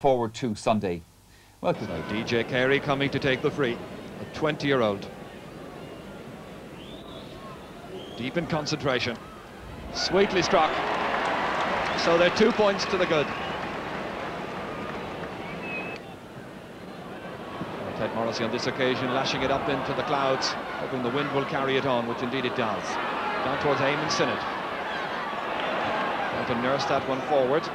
forward to Sunday. Welcome. So DJ Carey coming to take the free, a 20-year-old. Deep in concentration. Sweetly struck. So they're 2 points to the good. Ted Morrissey on this occasion lashing it up into the clouds, hoping the wind will carry it on, which indeed it does. Down towards Eamon Sinnott. Trying to nurse that one forward.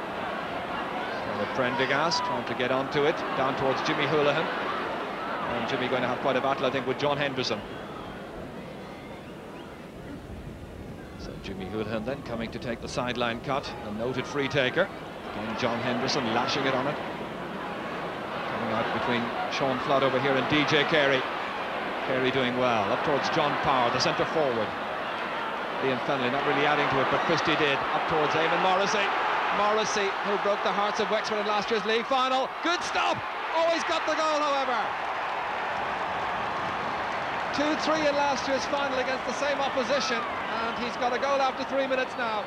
So Prendergast trying to get onto it, down towards Jimmy Houlihan. And Jimmy going to have quite a battle, I think, with John Henderson. So Jimmy Houlihan then coming to take the sideline cut, a noted free taker. Again, John Henderson lashing it on it. Coming out between Sean Flood over here and DJ Carey. Carey doing well. Up towards John Power, the centre forward. Liam Fennelly not really adding to it, but Christie did. Up towards Eamon Morrissey. Morrissey, who broke the hearts of Wexford in last year's league final. Good stop! Always got the goal, however. 2-3 in last year's final against the same opposition, and he's got a goal after 3 minutes now.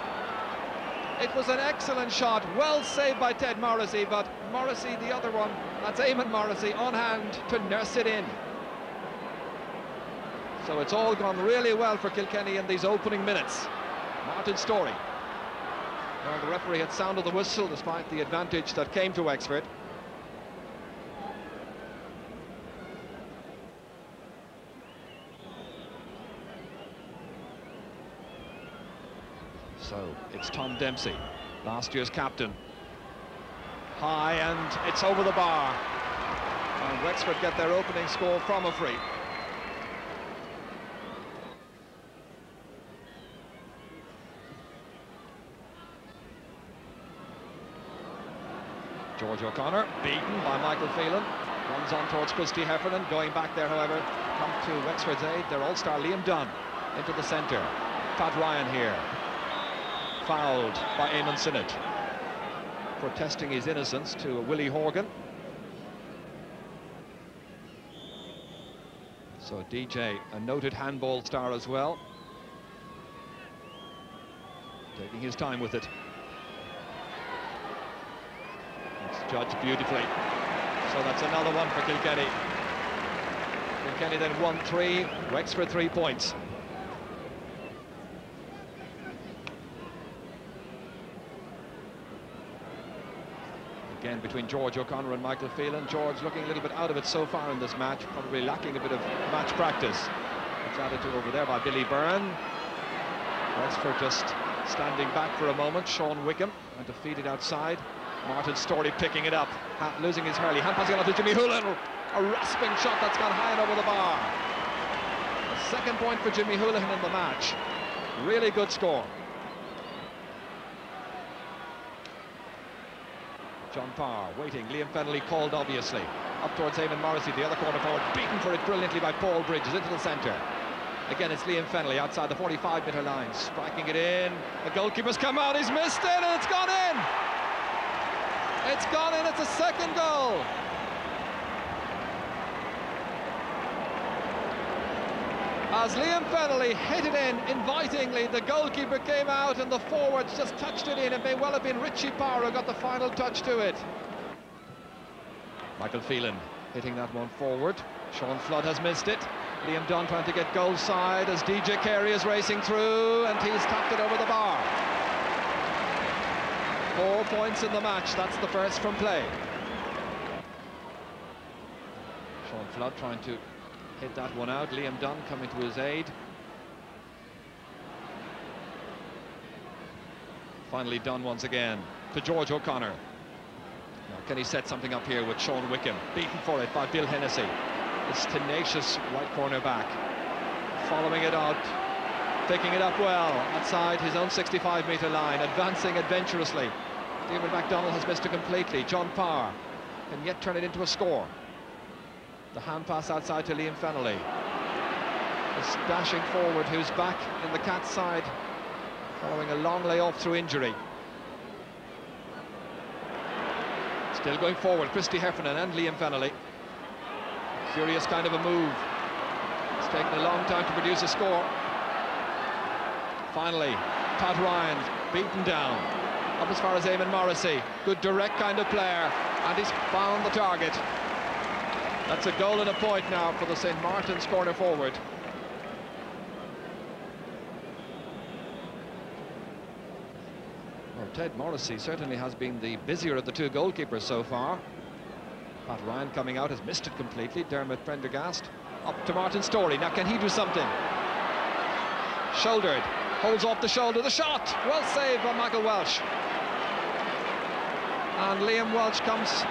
It was an excellent shot, well saved by Ted Morrissey, but Morrissey, the other one, that's Eamon Morrissey, on hand to nurse it in. So it's all gone really well for Kilkenny in these opening minutes. Martin Storey. Well, the referee had sounded the whistle despite the advantage that came to Wexford. So it's Tom Dempsey, last year's captain. High, and it's over the bar. And Wexford get their opening score from a free. George O'Connor, beaten by Michael Phelan. Runs on towards Christy Heffernan, going back there, however, come to Wexford's aid. Their all-star Liam Dunn into the centre. Pat Ryan here. Fouled by Eamon Sinnott, protesting his innocence to Willie Horgan. So DJ, a noted handball star as well, taking his time with it. It's judged beautifully. So that's another one for Kilkenny. Kilkenny then 1-3, Wexford 3 points. Again between George O'Connor and Michael Phelan. George looking a little bit out of it so far in this match, probably lacking a bit of match practice. It's added to over there by Billy Byrne. Wexford just standing back for a moment. Sean Wickham trying to feed it outside. Martin Storey picking it up, losing his hurley. Hand passing on to Jimmy Houlihan. A rasping shot that's gone high and over the bar. The second point for Jimmy Houlihan in the match. Really good score. John Parr waiting, Liam Fennelly called obviously. Up towards Eamon Morrissey, the other corner forward, beaten for it brilliantly by Paul Bridges into the centre. Again, it's Liam Fennelly outside the 45-metre line, striking it in. The goalkeeper's come out, he's missed it, and it's gone in! It's gone in, it's a second goal! As Liam Fennelly hit it in invitingly, the goalkeeper came out and the forwards just touched it in. It may well have been Richie Power who got the final touch to it. Michael Phelan hitting that one forward. Sean Flood has missed it. Liam Dunn trying to get goal side as DJ Carey is racing through, and he's tapped it over the bar. 4 points in the match, that's the first from play. Sean Flood trying to hit that one out. Liam Dunn coming to his aid. Finally Dunn once again to George O'Connor. Now can he set something up here with Sean Wickham? Beaten for it by Bill Hennessy. This tenacious right corner back. Following it out, picking it up well outside his own 65-metre line, advancing adventurously. David MacDonald has missed it completely. John Parr can yet turn it into a score. The hand pass outside to Liam Fennelly. This dashing forward who's back in the Cats' side following a long layoff through injury. Still going forward, Christy Heffernan and Liam Fennelly. Curious kind of a move. It's taken a long time to produce a score. Finally, Pat Ryan beaten down. Up as far as Eamon Morrissey. Good direct kind of player. And he's found the target. That's a goal and a point now for the St. Martin's corner forward. Well, Ted Morrissey certainly has been the busier of the two goalkeepers so far. Pat Ryan coming out has missed it completely. Dermot Prendergast up to Martin Storey. Now can he do something? Shouldered, holds off the shoulder, the shot! Well saved by Michael Welsh. And Liam Welch comes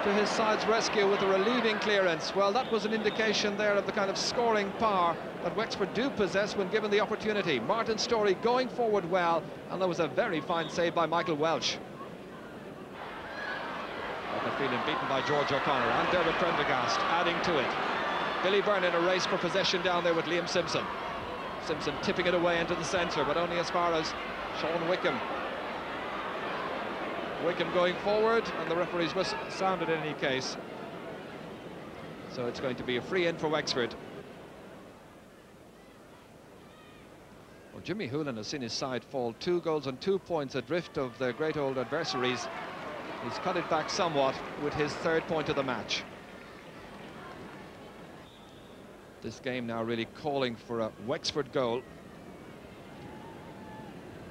to his side's rescue with a relieving clearance. Well, that was an indication there of the kind of scoring power that Wexford do possess when given the opportunity. Martin Storey going forward well, and there was a very fine save by Michael Welch. Feeling beaten by George O'Connor and Dermot Prendergast adding to it. Billy Byrne in a race for possession down there with Liam Simpson. Simpson tipping it away into the centre, but only as far as Sean Wickham. Wickham going forward, and the referee's whistle sounded in any case. So it's going to be a free in for Wexford. Well, Jimmy Hurling has seen his side fall 2 goals and 2 points adrift of their great old adversaries. He's cut it back somewhat with his 3rd point of the match. This game now really calling for a Wexford goal,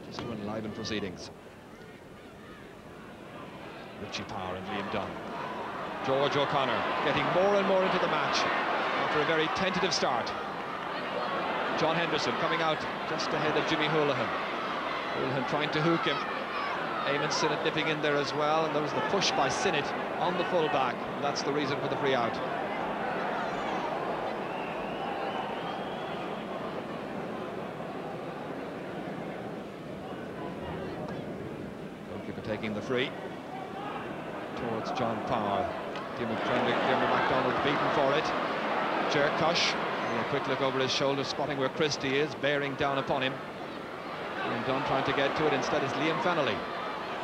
just to enliven proceedings. Richie Power and Liam Dunn. George O'Connor getting more and more into the match after a very tentative start. John Henderson coming out just ahead of Jimmy Houlihan. Houlihan trying to hook him. Eamon Sinnott nipping in there as well, and there was the push by Sinnott on the full-back. That's the reason for the free out. Goalkeeper taking the free towards John Power. Dermot MacDonald beaten for it. Ger Cush, a quick look over his shoulder, spotting where Christie is, bearing down upon him. Liam Dunn trying to get to it, instead is Liam Fennelly.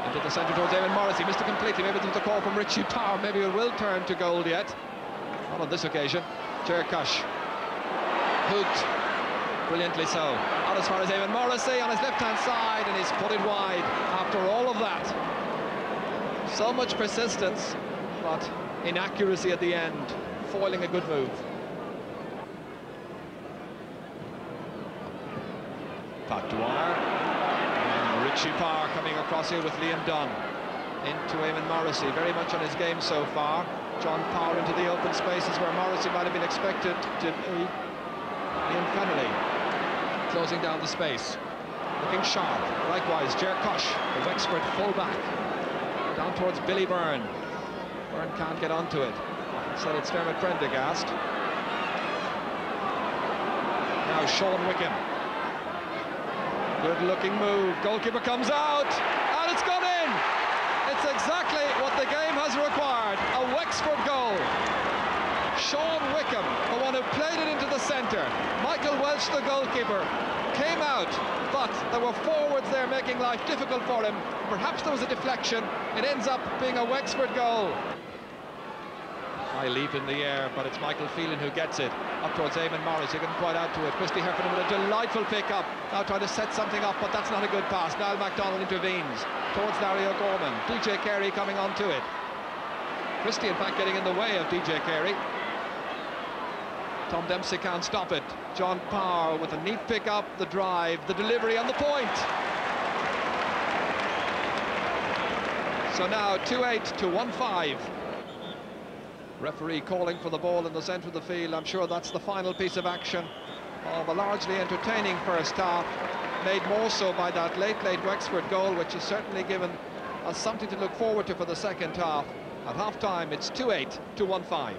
Into the centre towards Eamon Morrissey, missed it completely. Maybe there was a call from Richie Power, maybe it will turn to goal yet. Not on this occasion. Ger Cush. Hooked, brilliantly so. Out as far as Eamon Morrissey on his left-hand side, and he's put it wide after all of that. So much persistence, but inaccuracy at the end, foiling a good move. Pat Dwyer. Richie Power coming across here with Liam Dunn into Eamon Morrissey, very much on his game so far. John Power into the open spaces where Morrissey might have been expected to be. Liam Fennelly closing down the space, looking sharp. Likewise, Ger Cush, the Wexford full-back, down towards Billy Byrne. Byrne can't get onto it. So it's Dermot Prendergast. Now Sean Wickham. Good looking move, goalkeeper comes out, and it's gone in! It's exactly what the game has required, a Wexford goal. Sean Wickham, the one who played it into the centre. Michael Welch, the goalkeeper, came out, but there were forwards there making life difficult for him. Perhaps there was a deflection, it ends up being a Wexford goal. High leap in the air, but it's Michael Phelan who gets it up towards Eamon Morris. He can quite out to it. Christy Heffernan with a delightful pick-up, now trying to set something up, but that's not a good pass. Niall MacDonald intervenes towards Larry O'Gorman. DJ Carey coming on to it. Christy, in fact, getting in the way of DJ Carey. Tom Dempsey can't stop it. John Power with a neat pick-up, the drive, the delivery, and the point. So now 2-8 to 1-5. Referee calling for the ball in the centre of the field. I'm sure that's the final piece of action of a largely entertaining first half, made more so by that late Wexford goal, which has certainly given us something to look forward to for the second half. At half-time, it's 2-8 to 1-5.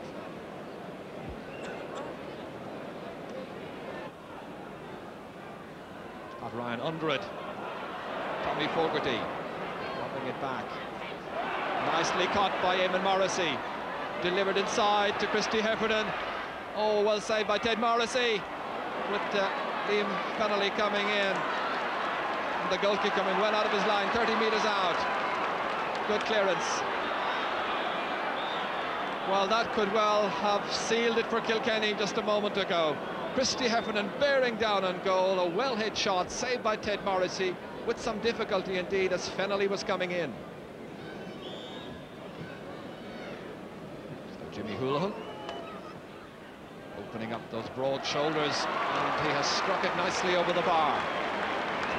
Pat Ryan under it. Tommy Fogarty dropping it back. Nicely caught by Eamon Morrissey. Delivered inside to Christy Heffernan. Oh, well saved by Ted Morrissey, with Liam Fennelly coming in. And the goal kick coming well out of his line, 30 metres out. Good clearance. Well, that could well have sealed it for Kilkenny just a moment ago. Christy Heffernan bearing down on goal, a well-hit shot, saved by Ted Morrissey, with some difficulty indeed as Fennelly was coming in. Jimmy Houlihan opening up those broad shoulders, and he has struck it nicely over the bar.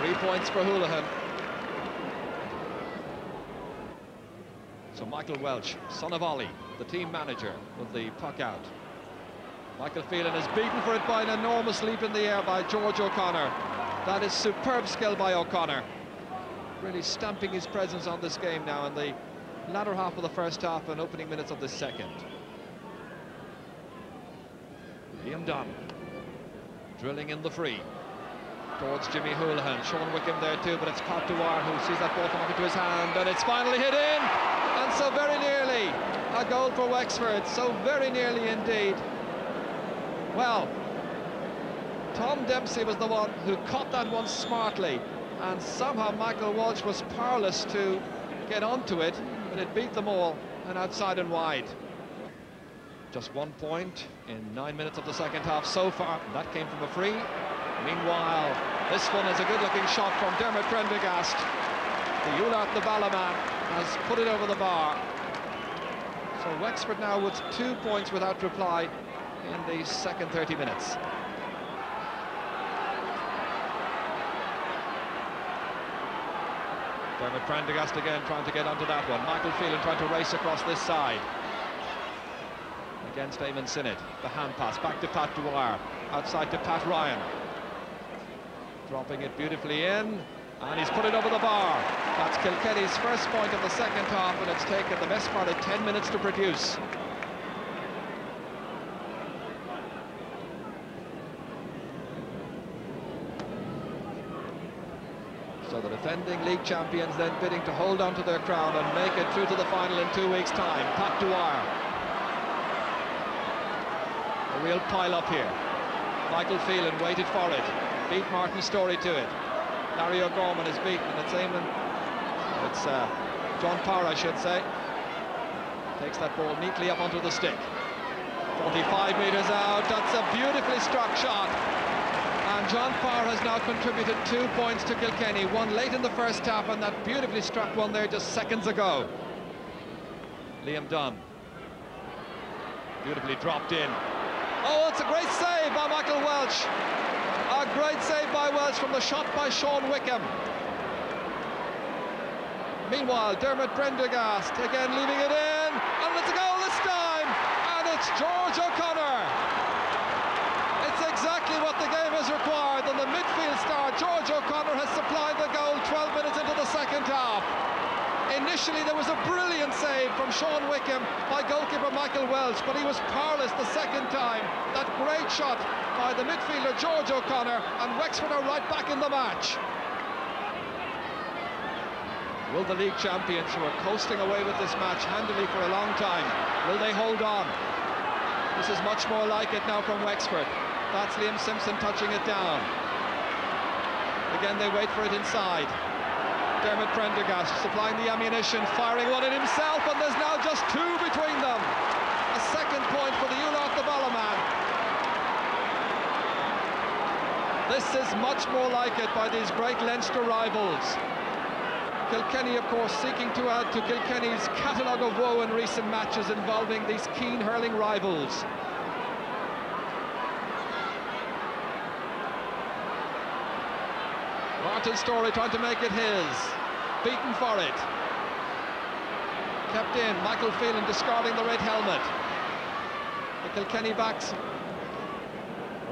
3 points for Houlihan. So Michael Welch, son of Ollie, the team manager, with the puck out. Michael Phelan is beaten for it by an enormous leap in the air by George O'Connor. That is superb skill by O'Connor. Really stamping his presence on this game now in the latter half of the first half and opening minutes of the second. Liam Dunn drilling in the free towards Jimmy Houlihan. Sean Wickham there too, but it's Pat Dwyer who sees that ball come up into his hand, and it's finally hit in, and so very nearly a goal for Wexford, so very nearly indeed. Well, Tom Dempsey was the one who caught that one smartly, and somehow Michael Walsh was powerless to get onto it, but it beat them all and outside and wide. Just 1 point in 9 minutes of the second half so far. That came from a free. Meanwhile, this one is a good-looking shot from Dermot Prendergast. The Ullart, the Balaman, has put it over the bar. So Wexford now with 2 points without reply in the second 30 minutes. Dermot Prendergast again trying to get onto that one. Michael Phelan trying to race across this side against Eamon Sinnott. The hand pass back to Pat Dwyer, outside to Pat Ryan, dropping it beautifully in, and he's put it over the bar. That's Kilkenny's first point of the second half, and it's taken the best part of 10 minutes to produce. So the defending league champions then bidding to hold on to their crown and make it through to the final in 2 weeks' time. Pat Dwyer. A real pile-up here. Michael Phelan waited for it. Beat Martin Storey to it. Larry O'Gorman is beaten, and it's Eamon. It's John Power, I should say. Takes that ball neatly up onto the stick. 45 metres out. That's a beautifully struck shot. And John Power has now contributed 2 points to Kilkenny. One late in the first half, and that beautifully struck one there just seconds ago. Liam Dunn. Beautifully dropped in. Oh, it's a great save by Michael Welch. A great save by Welch from the shot by Sean Wickham. Meanwhile, Dermot Prendergast again leaving it in, and it's a goal this time, and it's George O'Connor. It's exactly what the game has required, and the midfield star George O'Connor has supplied the goal 12 minutes into the second half. Initially there was a brilliant save from Sean Wickham by goalkeeper Michael Welch, but he was powerless the second time. That great shot by the midfielder George O'Connor, and Wexford are right back in the match. Will the league champions, who are coasting away with this match handily for a long time, will they hold on? This is much more like it now from Wexford. That's Liam Simpson touching it down. Again they wait for it inside. Dermot Prendergast supplying the ammunition, firing one in himself, and there's now just 2 between them. A second point for the Ullart, the Balaman. This is much more like it by these great Leinster rivals. Kilkenny, of course, seeking to add to Kilkenny's catalogue of woe in recent matches involving these keen hurling rivals. Martin Storey trying to make it his. Beaten for it. Kept in. Michael Phelan discarding the red helmet. The Kilkenny backs,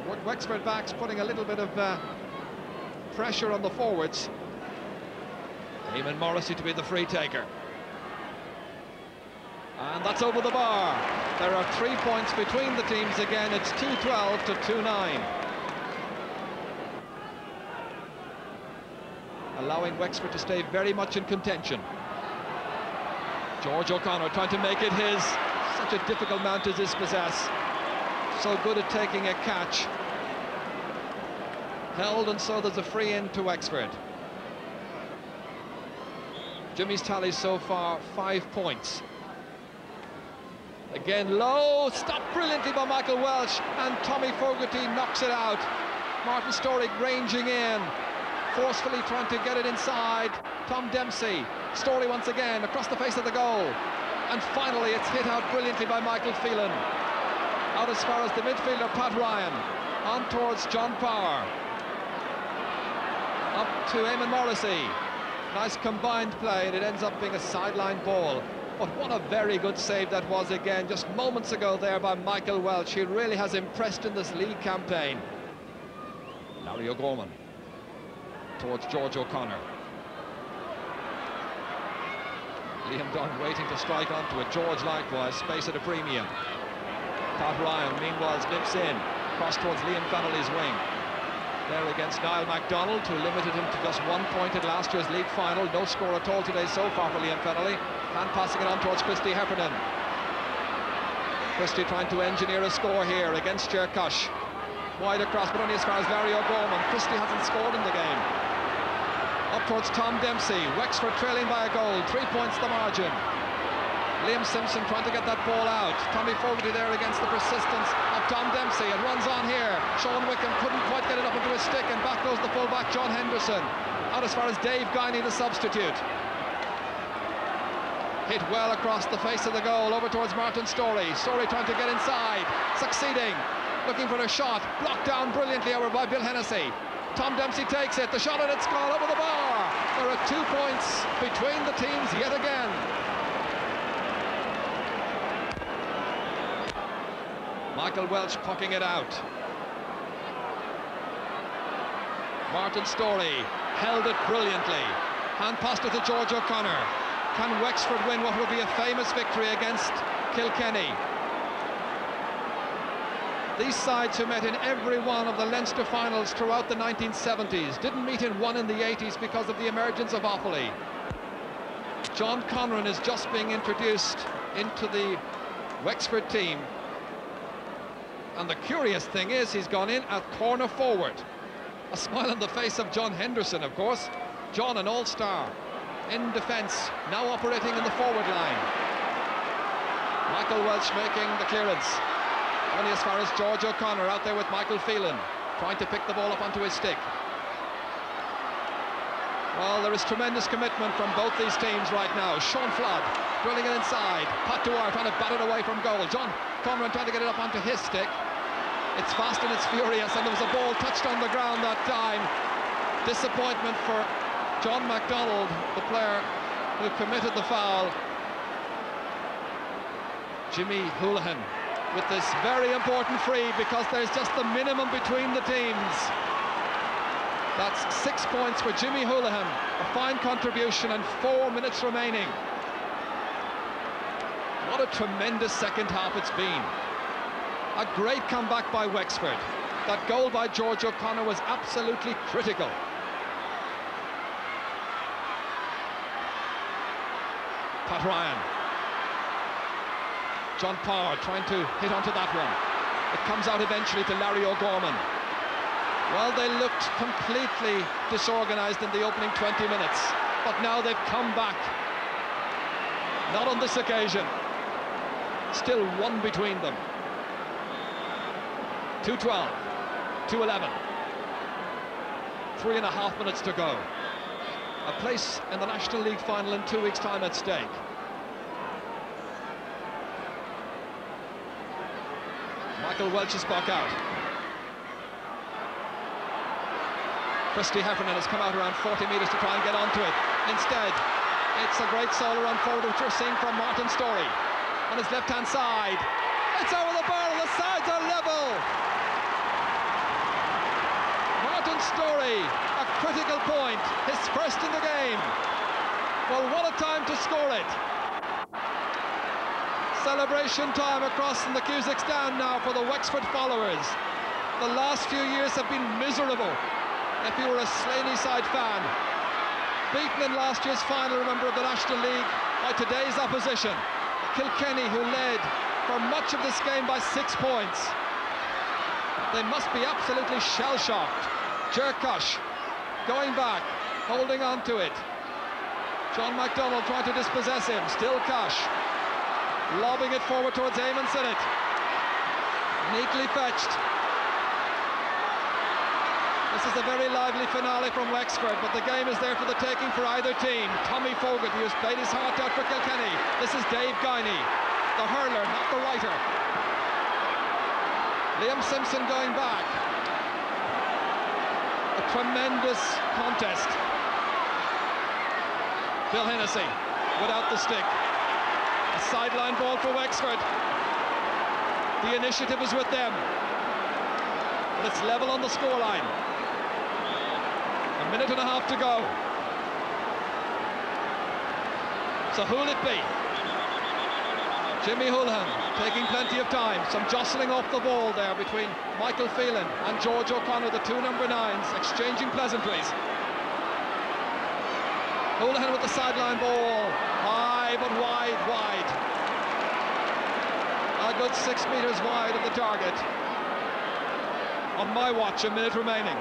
or Wexford backs, putting a little bit of pressure on the forwards. Eamon Morrissey to be the free taker. And that's over the bar. There are 3 points between the teams again. It's 2-12 to 2-9. Allowing Wexford to stay very much in contention. George O'Connor trying to make it his. Such a difficult man to dispossess. So good at taking a catch. Held, and so there's a free in to Wexford. Jimmy's tally so far, 5 points. Again low, stopped brilliantly by Michael Welch, and Tommy Fogarty knocks it out. Martin Storey ranging in, forcefully trying to get it inside. Tom Dempsey, Storey once again across the face of the goal. And finally, it's hit out brilliantly by Michael Phelan. Out as far as the midfielder, Pat Ryan. On towards John Power. Up to Eamon Morrissey. Nice combined play, and it ends up being a sideline ball. But what a very good save that was again, just moments ago there by Michael Welch. He really has impressed in this league campaign. Larry O'Gorman towards George O'Connor. Liam Dunn waiting to strike onto it. George likewise, space at a premium. Pat Ryan, meanwhile, slips in. Cross towards Liam Fennelly's wing. There against Niall MacDonald, who limited him to just 1 point at last year's league final. No score at all today so far for Liam Fennelly. And passing it on towards Christy Heffernan. Christy trying to engineer a score here against Chercush. Wide across, but only as far as Larry O'Gorman. Christy hasn't scored in the game. Up towards Tom Dempsey. Wexford trailing by a goal. 3 points the margin. Liam Simpson trying to get that ball out. Tommy Fogarty there against the persistence of Tom Dempsey. It runs on here. Sean Wickham couldn't quite get it up into his stick, and back goes the fullback John Henderson. Out as far as Dave Guiney, the substitute. Hit well across the face of the goal, over towards Martin Storey. Storey trying to get inside, succeeding. Looking for a shot, blocked down brilliantly over by Bill Hennessy. Tom Dempsey takes it, the shot, and it's gone over the bar. There are 2 points between the teams yet again. Michael Welch pucking it out. Martin Storey held it brilliantly. Hand passed it to George O'Connor. Can Wexford win what will be a famous victory against Kilkenny? These sides who met in every one of the Leinster finals throughout the 1970s didn't meet in one in the 80s because of the emergence of Offaly. John Conran is just being introduced into the Wexford team. And the curious thing is he's gone in at corner forward. A smile on the face of John Henderson, of course. John, an all-star in defence, now operating in the forward line. Michael Welch making the clearance. Only as far as George O'Connor out there with Michael Phelan, trying to pick the ball up onto his stick. Well, there is tremendous commitment from both these teams right now. Sean Flood drilling it inside. Pat Dwyer trying to bat it away from goal. John Conran trying to get it up onto his stick. It's fast and it's furious, and there was a ball touched on the ground that time. Disappointment for John MacDonald, the player who committed the foul. Jimmy Houlihan with this very important free, because there's just the minimum between the teams. That's 6 points for Jimmy Houlihan, a fine contribution, and 4 minutes remaining. What a tremendous second half it's been. A great comeback by Wexford. That goal by George O'Connor was absolutely critical. Pat Ryan. John Power trying to hit onto that one. It comes out eventually to Larry O'Gorman. Well, they looked completely disorganised in the opening 20 minutes, but now they've come back. Not on this occasion. Still 1 between them. 2:12, 2:11. 3.5 minutes to go. A place in the National League final in 2 weeks' time at stake. Michael Welch's puck out. Christy Heffernan has come out around 40 metres to try and get onto it. Instead, it's a great solo run forward, which we're seeing from Martin Storey on his left-hand side. It's over the bar, the sides are level. Martin Storey, a critical point, his first in the game. Well, what a time to score it. Celebration time across in the Cusack stand now for the Wexford followers. The last few years have been miserable if you were a Slaney side fan. Beaten in last year's final, remember, of the National League by today's opposition, Kilkenny, who led for much of this game by 6 points. They must be absolutely shell-shocked. Chercush going back, holding on to it. John MacDonald trying to dispossess him, still Cush. Lobbing it forward towards Eamon Sinnott. Neatly fetched. This is a very lively finale from Wexford, but the game is there for the taking for either team. Tommy Fogarty, who's played his heart out for Kilkenny. This is Dave Guiney, the hurler, not the writer. Liam Simpson going back. A tremendous contest. Bill Hennessy without the stick. A sideline ball for Wexford. The initiative is with them. But it's level on the scoreline. A minute and a half to go. So who'll it be? Jimmy Houlihan taking plenty of time. Some jostling off the ball there between Michael Phelan and George O'Connor, the two number 9s, exchanging pleasantries. Houlihan with the sideline ball. High but wide, wide. A good 6 meters wide of the target. On my watch, a minute remaining.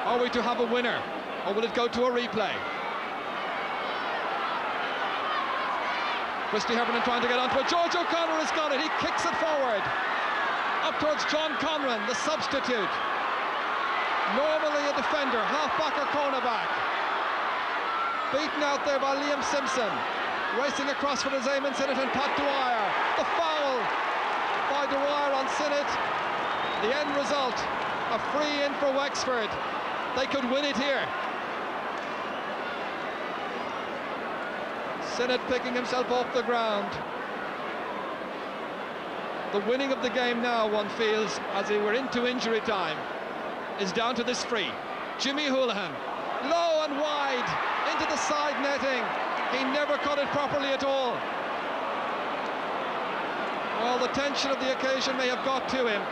Are we to have a winner, or will it go to a replay? Christy Heffernan trying to get onto it. George O'Connor has got it. He kicks it forward. Up towards John Conran, the substitute. Normally a defender, half-back or cornerback. Beaten out there by Liam Simpson. Racing across for the Eamon Sinnott and Pat Dwyer. The foul by Dwyer on Sinnott. The end result, a free in for Wexford. They could win it here. Sinnott picking himself off the ground. The winning of the game now, one feels, as they were into injury time, is down to this free. Jimmy Houlihan, low and wide, into the side netting. He never caught it properly at all. Well, the tension of the occasion may have got to him.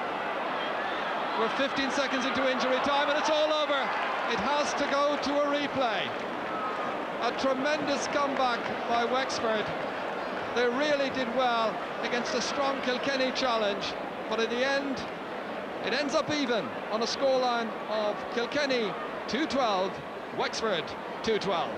We're 15 seconds into injury time and it's all over. It has to go to a replay. A tremendous comeback by Wexford. They really did well against a strong Kilkenny challenge, but in the end, it ends up even on a scoreline of Kilkenny 2-12, Wexford 2-12.